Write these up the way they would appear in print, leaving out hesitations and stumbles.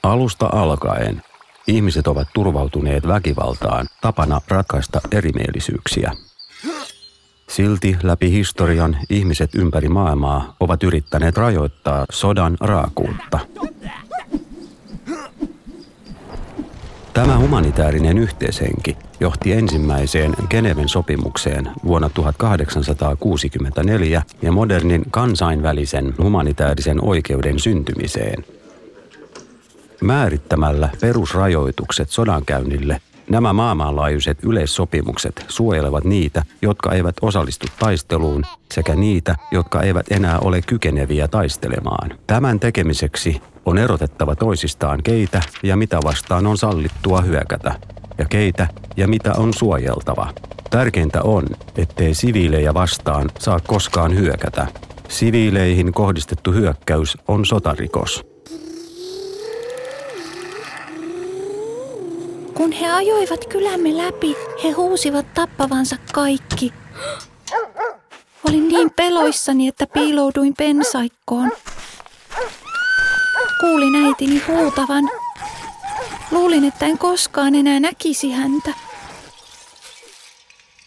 Alusta alkaen ihmiset ovat turvautuneet väkivaltaan tapana ratkaista erimielisyyksiä. Silti läpi historian ihmiset ympäri maailmaa ovat yrittäneet rajoittaa sodan raakuutta. Tämä humanitäärinen yhteishenki johti ensimmäiseen Geneven sopimukseen vuonna 1864 ja modernin kansainvälisen humanitaarisen oikeuden syntymiseen. Määrittämällä perusrajoitukset sodankäynnille nämä maailmanlaajuiset yleissopimukset suojelevat niitä, jotka eivät osallistu taisteluun, sekä niitä, jotka eivät enää ole kykeneviä taistelemaan. Tämän tekemiseksi on erotettava toisistaan keitä ja mitä vastaan on sallittua hyökätä, ja keitä ja mitä on suojeltava. Tärkeintä on, ettei siviilejä vastaan saa koskaan hyökätä. Siviileihin kohdistettu hyökkäys on sotarikos. Kun he ajoivat kylämme läpi, he huusivat tappavansa kaikki. Olin niin peloissani, että piilouduin pensaikkoon. Kuulin äitini huutavan. Luulin, että en koskaan enää näkisi häntä.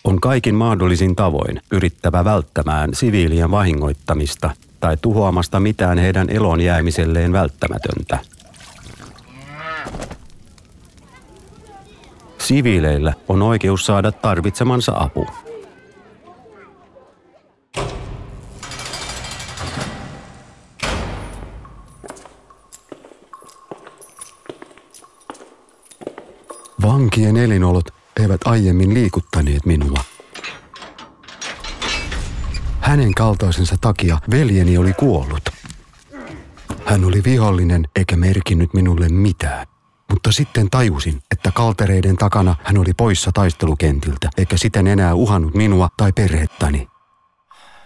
On kaikin mahdollisin tavoin pyrittävä välttämään siviilien vahingoittamista tai tuhoamasta mitään heidän elon jäämiselleen välttämätöntä. Siviileillä on oikeus saada tarvitsemansa apu. Vankien elinolot eivät aiemmin liikuttaneet minua. Hänen kaltaisensa takia veljeni oli kuollut. Hän oli vihollinen eikä merkinnyt minulle mitään. Mutta sitten tajusin, että kaltereiden takana hän oli poissa taistelukentiltä, eikä siten enää uhannut minua tai perhettäni.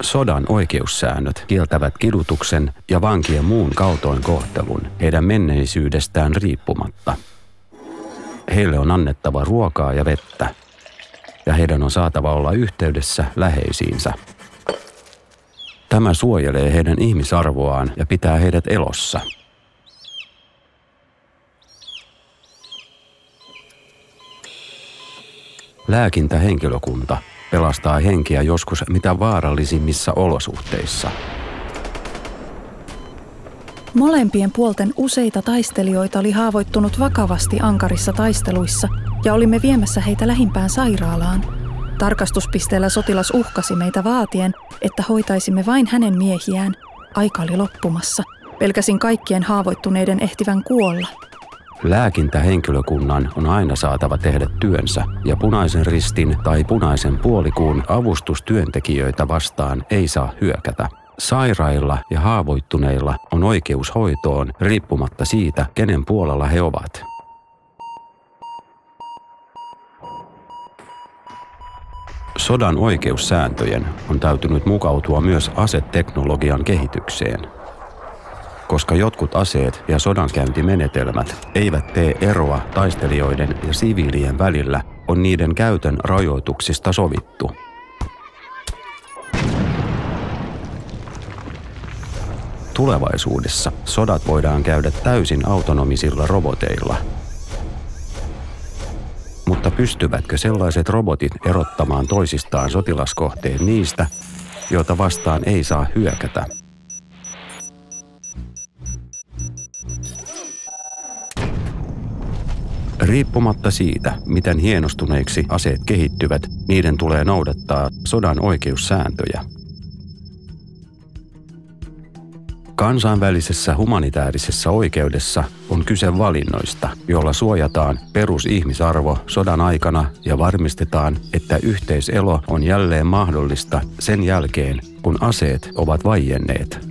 Sodan oikeussäännöt kieltävät kidutuksen ja vankien muun kaltoinkohtelun heidän menneisyydestään riippumatta. Heille on annettava ruokaa ja vettä, ja heidän on saatava olla yhteydessä läheisiinsä. Tämä suojelee heidän ihmisarvoaan ja pitää heidät elossa. Lääkintähenkilökunta pelastaa henkiä joskus mitä vaarallisimmissa olosuhteissa. Molempien puolten useita taistelijoita oli haavoittunut vakavasti ankarissa taisteluissa ja olimme viemässä heitä lähimpään sairaalaan. Tarkastuspisteellä sotilas uhkasi meitä vaatien, että hoitaisimme vain hänen miehiään. Aika oli loppumassa. Pelkäsin kaikkien haavoittuneiden ehtivän kuolla. Lääkintähenkilökunnan on aina saatava tehdä työnsä ja Punaisen Ristin tai Punaisen puolikuun avustustyöntekijöitä vastaan ei saa hyökätä. Sairailla ja haavoittuneilla on oikeus hoitoon riippumatta siitä, kenen puolella he ovat. Sodan oikeussääntöjen on täytynyt mukautua myös aseteknologian kehitykseen. Koska jotkut aseet ja sodankäyntimenetelmät eivät tee eroa taistelijoiden ja siviilien välillä, on niiden käytön rajoituksista sovittu. Tulevaisuudessa sodat voidaan käydä täysin autonomisilla roboteilla. Mutta pystyvätkö sellaiset robotit erottamaan toisistaan sotilaskohteet niistä, joita vastaan ei saa hyökätä? Riippumatta siitä, miten hienostuneiksi aseet kehittyvät, niiden tulee noudattaa sodan oikeussääntöjä. Kansainvälisessä humanitaarisessa oikeudessa on kyse valinnoista, joilla suojataan perusihmisarvo sodan aikana ja varmistetaan, että yhteiselo on jälleen mahdollista sen jälkeen, kun aseet ovat vaienneet.